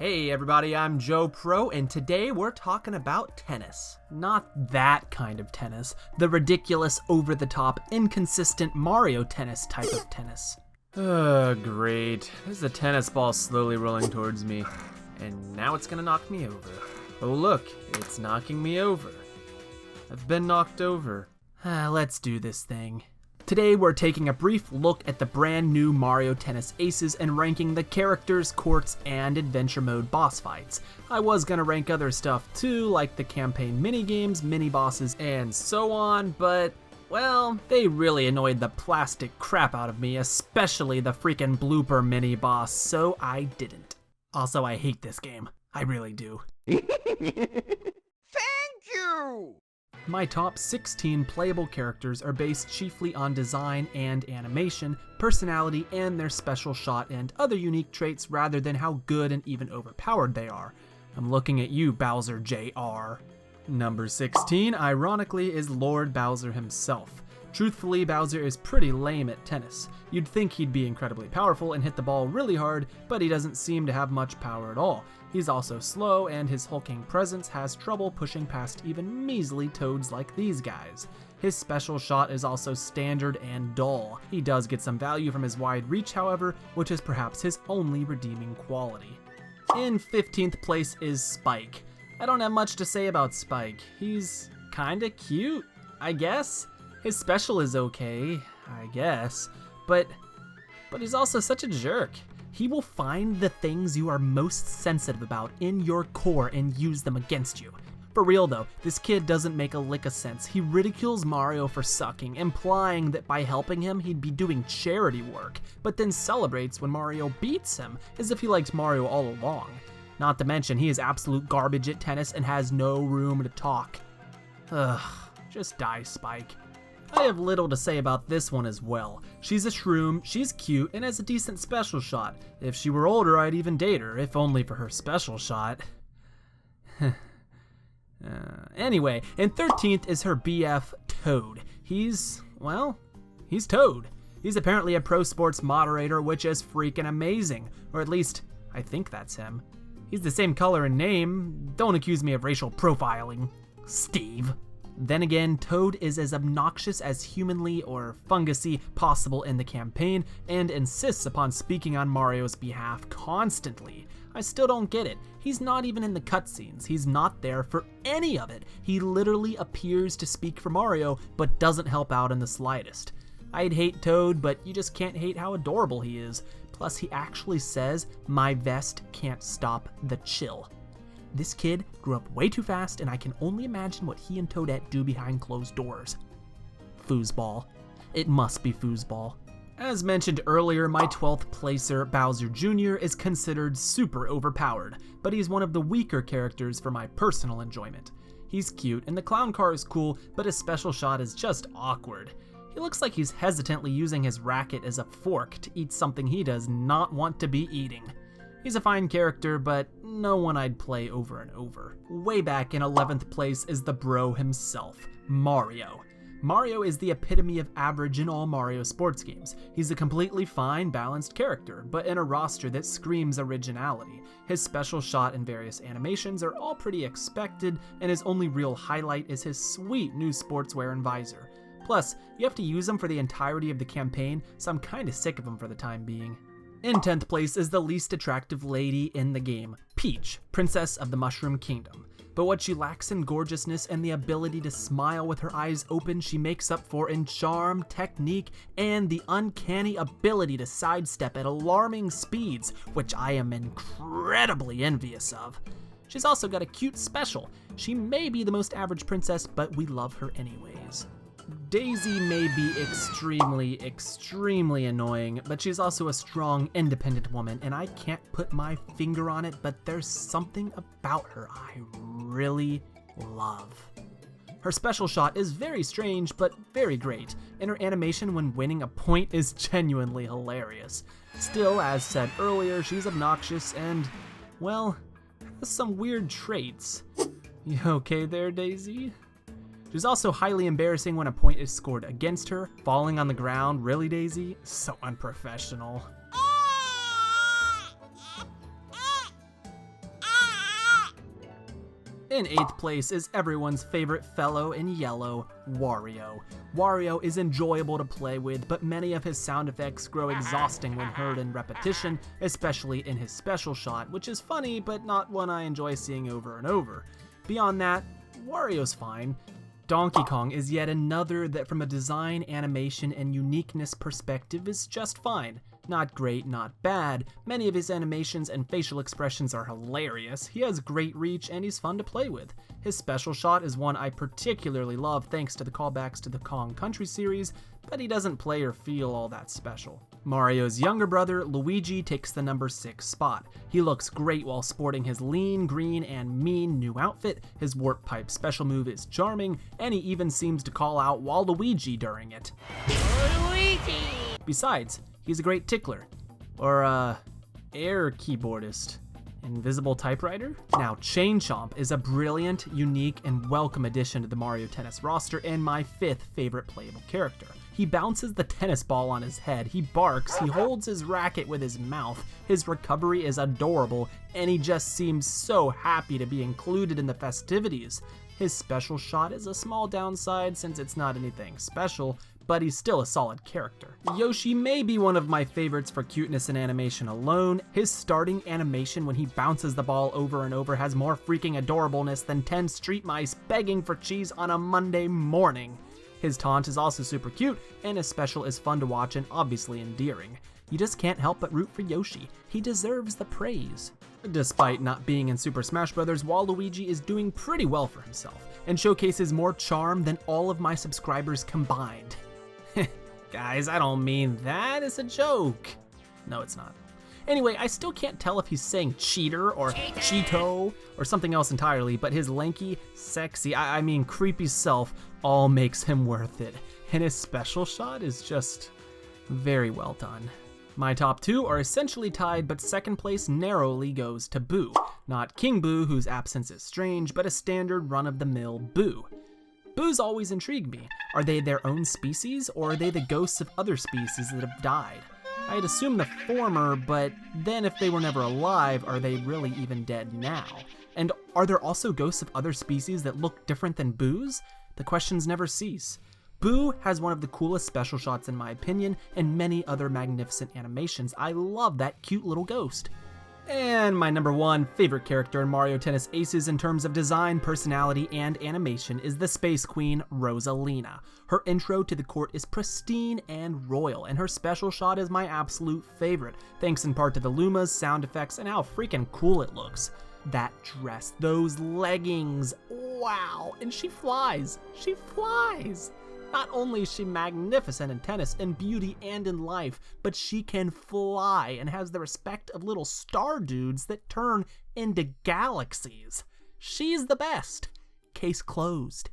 Hey everybody, I'm JoPro, and today we're talking about tennis. Not that kind of tennis, the ridiculous, over-the-top, inconsistent Mario tennis type of tennis. Great. There's a tennis ball slowly rolling towards me, and now it's gonna knock me over. Oh look, it's knocking me over. I've been knocked over. Let's do this thing. Today we're taking a brief look at the brand new Mario Tennis Aces and ranking the characters, courts, and adventure mode boss fights. I was gonna rank other stuff too, like the campaign minigames, mini-bosses, and so on, but, well, they really annoyed the plastic crap out of me, especially the freaking blooper mini-boss, so I didn't. Also, I hate this game. I really do. Thank you! My top 16 playable characters are based chiefly on design and animation, personality, and their special shot and other unique traits rather than how good and even overpowered they are. I'm looking at you, Bowser Jr. Number 16, ironically, is Lord Bowser himself. Truthfully, Bowser is pretty lame at tennis. You'd think he'd be incredibly powerful and hit the ball really hard, but he doesn't seem to have much power at all. He's also slow, and his hulking presence has trouble pushing past even measly toads like these guys. His special shot is also standard and dull. He does get some value from his wide reach, however, which is perhaps his only redeeming quality. In 15th place is Spike. I don't have much to say about Spike. He's kinda cute, I guess. His special is okay, I guess, but he's also such a jerk. He will find the things you are most sensitive about in your core and use them against you. For real though, this kid doesn't make a lick of sense. He ridicules Mario for sucking, implying that by helping him, he'd be doing charity work, but then celebrates when Mario beats him, as if he liked Mario all along. Not to mention, he is absolute garbage at tennis and has no room to talk. Ugh, just die, Spike. I have little to say about this one as well. She's a shroom, she's cute, and has a decent special shot. If she were older, I'd even date her, if only for her special shot. Anyway, and 13th is her BF, Toad. He's Toad. He's apparently a pro sports moderator, which is freaking amazing. Or at least, I think that's him. He's the same color and name. Don't accuse me of racial profiling, Steve. Then again, Toad is as obnoxious as humanly or fungusy possible in the campaign and insists upon speaking on Mario's behalf constantly. I still don't get it. He's not even in the cutscenes. He's not there for any of it. He literally appears to speak for Mario, but doesn't help out in the slightest. I'd hate Toad, but you just can't hate how adorable he is. Plus, he actually says, "My vest can't stop the chill." This kid grew up way too fast, and I can only imagine what he and Toadette do behind closed doors. Foosball. It must be foosball. As mentioned earlier, my 12th placer, Bowser Jr., is considered super overpowered, but he's one of the weaker characters for my personal enjoyment. He's cute, and the clown car is cool, but his special shot is just awkward. He looks like he's hesitantly using his racket as a fork to eat something he does not want to be eating. He's a fine character, but no one I'd play over and over. Way back in 11th place is the bro himself, Mario. Mario is the epitome of average in all Mario sports games. He's a completely fine, balanced character, but in a roster that screams originality. His special shot and various animations are all pretty expected, and his only real highlight is his sweet new sportswear and visor. Plus, you have to use him for the entirety of the campaign, so I'm kinda sick of him for the time being. In 10th place is the least attractive lady in the game, Peach, Princess of the Mushroom Kingdom. But what she lacks in gorgeousness and the ability to smile with her eyes open, she makes up for in charm, technique, and the uncanny ability to sidestep at alarming speeds, which I am incredibly envious of. She's also got a cute special. She may be the most average princess, but we love her anyways. Daisy may be extremely annoying, but she's also a strong, independent woman, and I can't put my finger on it, but there's something about her I really love. Her special shot is very strange, but very great, and her animation when winning a point is genuinely hilarious. Still, as said earlier, she's obnoxious and, well, has some weird traits. You okay there, Daisy? She's also highly embarrassing when a point is scored against her. Falling on the ground, really, Daisy? So unprofessional. In 8th place is everyone's favorite fellow in yellow, Wario. Wario is enjoyable to play with, but many of his sound effects grow exhausting when heard in repetition, especially in his special shot, which is funny, but not one I enjoy seeing over and over. Beyond that, Wario's fine. Donkey Kong is yet another that from a design, animation, and uniqueness perspective is just fine. Not great, not bad. Many of his animations and facial expressions are hilarious. He has great reach and he's fun to play with. His special shot is one I particularly love thanks to the callbacks to the Kong Country series, but he doesn't play or feel all that special. Mario's younger brother, Luigi, takes the number 6 spot. He looks great while sporting his lean, green, and mean new outfit. His warp pipe special move is charming, and he even seems to call out Waluigi during it. Luigi! Besides, he's a great tickler. Or, air keyboardist. Invisible typewriter? Now, Chain Chomp is a brilliant, unique, and welcome addition to the Mario Tennis roster and my 5th favorite playable character. He bounces the tennis ball on his head, he barks, he holds his racket with his mouth, his recovery is adorable, and he just seems so happy to be included in the festivities. His special shot is a small downside since it's not anything special, but he's still a solid character. Yoshi may be one of my favorites for cuteness and animation alone. His starting animation when he bounces the ball over and over has more freaking adorableness than 10 street mice begging for cheese on a Monday morning. His taunt is also super cute, and his special is fun to watch and obviously endearing. You just can't help but root for Yoshi. He deserves the praise. Despite not being in Super Smash Bros., Waluigi is doing pretty well for himself, and showcases more charm than all of my subscribers combined. Guys, I don't mean that, it's a joke. No, it's not. Anyway, I still can't tell if he's saying cheater or Cheeto or something else entirely, but his lanky, sexy, I mean creepy self all makes him worth it. And his special shot is just very well done. My top 2 are essentially tied, but second place narrowly goes to Boo. Not King Boo, whose absence is strange, but a standard run-of-the-mill Boo. Boos always intrigue me. Are they their own species, or are they the ghosts of other species that have died? I'd assume the former, but then if they were never alive, are they really even dead now? And are there also ghosts of other species that look different than Boo's? The questions never cease. Boo has one of the coolest special shots in my opinion, and many other magnificent animations. I love that cute little ghost. And my number 1 favorite character in Mario Tennis Aces in terms of design, personality, and animation is the Space Queen, Rosalina. Her intro to the court is pristine and royal, and her special shot is my absolute favorite, thanks in part to the Lumas, sound effects, and how freaking cool it looks. That dress, those leggings, wow, and she flies, she flies! Not only is she magnificent in tennis, in beauty, and in life, but she can fly and has the respect of little star dudes that turn into galaxies. She's the best. Case closed.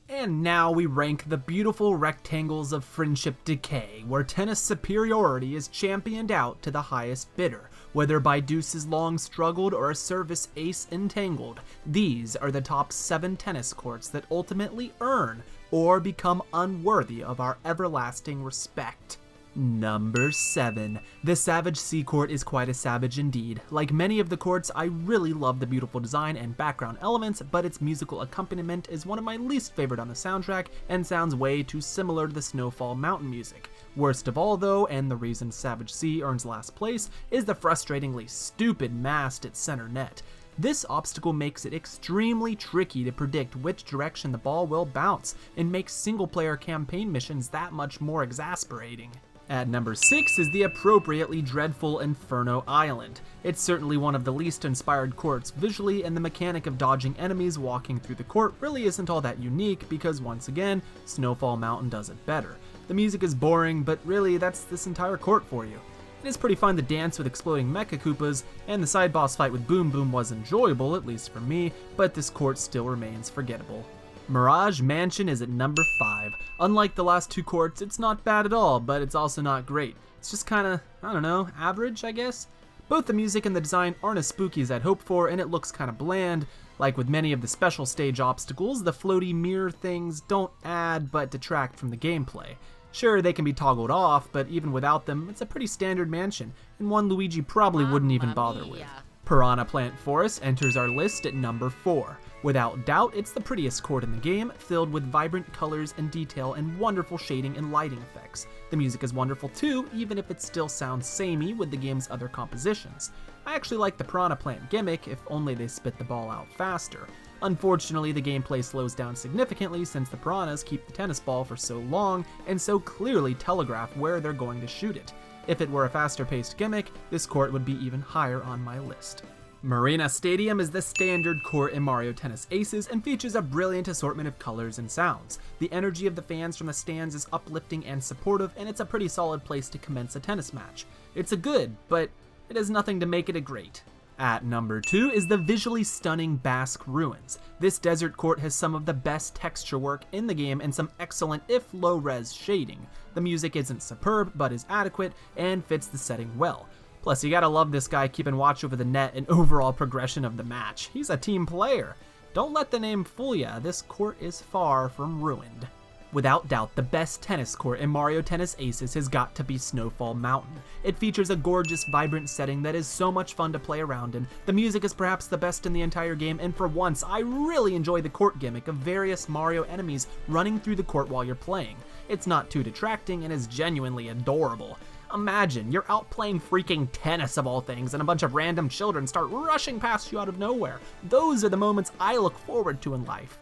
And now we rank the beautiful rectangles of Friendship Decay, where tennis superiority is championed out to the highest bidder. Whether by deuces long struggled or a service ace entangled, these are the top 7 tennis courts that ultimately earn or become unworthy of our everlasting respect. Number 7. The Savage Sea Court is quite a savage indeed. Like many of the courts, I really love the beautiful design and background elements, but its musical accompaniment is one of my least favorite on the soundtrack and sounds way too similar to the Snowfall Mountain music. Worst of all though, and the reason Savage Sea earns last place, is the frustratingly stupid mast at center net. This obstacle makes it extremely tricky to predict which direction the ball will bounce, and makes single-player campaign missions that much more exasperating. At number 6 is the appropriately dreadful Inferno Island. It's certainly one of the least inspired courts visually, and the mechanic of dodging enemies walking through the court really isn't all that unique because, once again, Snowfall Mountain does it better. The music is boring, but really that's this entire court for you. It is pretty fun to dance with exploding Mecha Koopas, and the side boss fight with Boom Boom was enjoyable, at least for me, but this court still remains forgettable. Mirage Mansion is at number 5. Unlike the last 2 courts, it's not bad at all, but it's also not great. It's just kinda, I don't know, average, I guess? Both the music and the design aren't as spooky as I'd hoped for, and it looks kinda bland. Like with many of the special stage obstacles, the floaty mirror things don't add but detract from the gameplay. Sure, they can be toggled off, but even without them, it's a pretty standard mansion, and one Luigi probably wouldn't even bother with. Piranha Plant Forest enters our list at number 4. Without doubt, it's the prettiest court in the game, filled with vibrant colors and detail and wonderful shading and lighting effects. The music is wonderful too, even if it still sounds samey with the game's other compositions. I actually like the Piranha Plant gimmick, if only they spit the ball out faster. Unfortunately, the gameplay slows down significantly since the piranhas keep the tennis ball for so long and so clearly telegraph where they're going to shoot it. If it were a faster paced gimmick, this court would be even higher on my list. Marina Stadium is the standard court in Mario Tennis Aces and features a brilliant assortment of colors and sounds. The energy of the fans from the stands is uplifting and supportive, and it's a pretty solid place to commence a tennis match. It's a good, but it has nothing to make it a great. At number 2 is the visually stunning Basque Ruins. This desert court has some of the best texture work in the game and some excellent, if low-res, shading. The music isn't superb, but is adequate and fits the setting well. Plus, you gotta love this guy keeping watch over the net and overall progression of the match. He's a team player. Don't let the name fool ya, this court is far from ruined. Without doubt, the best tennis court in Mario Tennis Aces has got to be Snowfall Mountain. It features a gorgeous, vibrant setting that is so much fun to play around in. The music is perhaps the best in the entire game, and for once, I really enjoy the court gimmick of various Mario enemies running through the court while you're playing. It's not too detracting and is genuinely adorable. Imagine, you're out playing freaking tennis of all things, and a bunch of random children start rushing past you out of nowhere. Those are the moments I look forward to in life.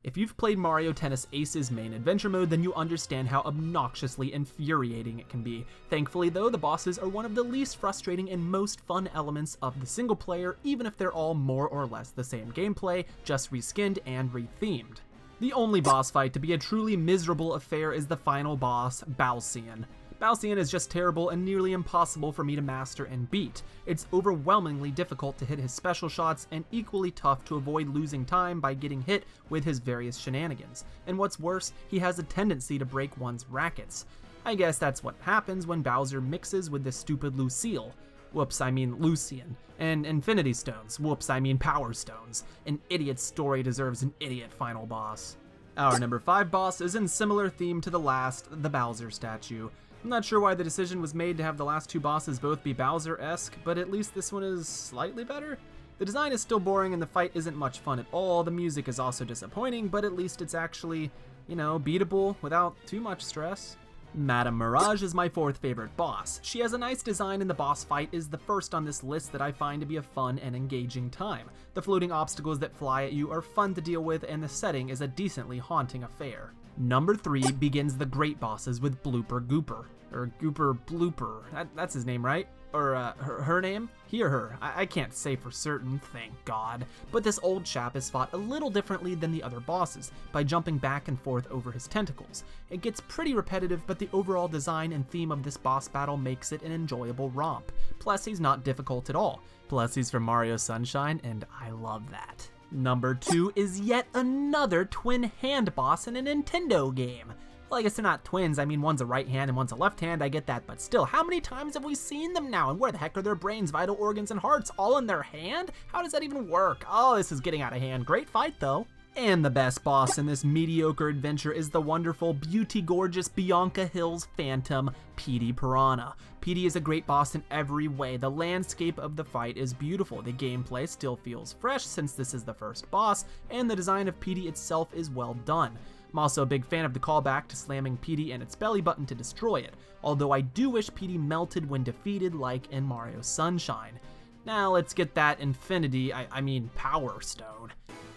If you've played Mario Tennis Aces main adventure mode, then you understand how obnoxiously infuriating it can be. Thankfully though, the bosses are one of the least frustrating and most fun elements of the single player, even if they're all more or less the same gameplay, just reskinned and rethemed. The only boss fight to be a truly miserable affair is the final boss, Balsian. Balsian is just terrible and nearly impossible for me to master and beat. It's overwhelmingly difficult to hit his special shots and equally tough to avoid losing time by getting hit with his various shenanigans. And what's worse, he has a tendency to break one's rackets. I guess that's what happens when Bowser mixes with this stupid Lucille. Whoops, I mean Lucian. And Infinity Stones. Whoops, I mean Power Stones. An idiot's story deserves an idiot final boss. Our number 5 boss is in similar theme to the last, the Bowser statue. I'm not sure why the decision was made to have the last 2 bosses both be Bowser-esque, but at least this one is slightly better. The design is still boring and the fight isn't much fun at all. The music is also disappointing, but at least it's actually, beatable without too much stress. Madame Mirage is my 4th favorite boss. She has a nice design and the boss fight is the first on this list that I find to be a fun and engaging time. The floating obstacles that fly at you are fun to deal with and the setting is a decently haunting affair. Number 3 begins the great bosses with Blooper Gooper. Or Gooper Blooper. That's his name, right? Or her name? He or her. I can't say for certain, thank God. But this old chap is fought a little differently than the other bosses, by jumping back and forth over his tentacles. It gets pretty repetitive, but the overall design and theme of this boss battle makes it an enjoyable romp. Plus, he's not difficult at all. Plus, he's from Mario Sunshine, and I love that. Number 2 is yet another twin hand boss in a Nintendo game. Well, I guess they're not twins, I mean one's a right hand and one's a left hand, I get that, but still, how many times have we seen them now, and where the heck are their brains, vital organs, and hearts all in their hand? How does that even work? Oh, this is getting out of hand. Great fight though. And the best boss in this mediocre adventure is the wonderful, beauty-gorgeous Bianca Hill's Phantom, Petey Piranha. Petey is a great boss in every way. The landscape of the fight is beautiful, the gameplay still feels fresh since this is the first boss, and the design of Petey itself is well done. I'm also a big fan of the callback to slamming Petey and its belly button to destroy it, although I do wish Petey melted when defeated like in Mario Sunshine. Now let's get that I mean Power Stone.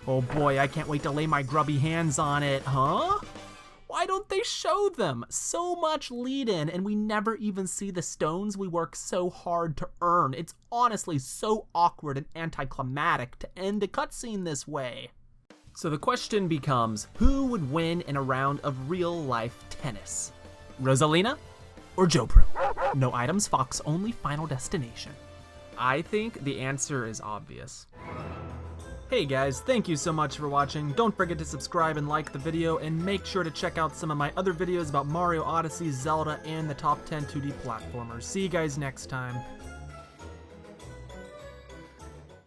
Oh boy, I can't wait to lay my grubby hands on it, huh? Why don't they show them? So much lead-in, and we never even see the stones we work so hard to earn. It's honestly so awkward and anticlimactic to end a cutscene this way. So the question becomes, who would win in a round of real-life tennis? Rosalina or JoPro? No items, Fox only, final destination. I think the answer is obvious. Hey guys, thank you so much for watching. Don't forget to subscribe and like the video, and make sure to check out some of my other videos about Mario Odyssey, Zelda, and the top 10 2D platformers. See you guys next time.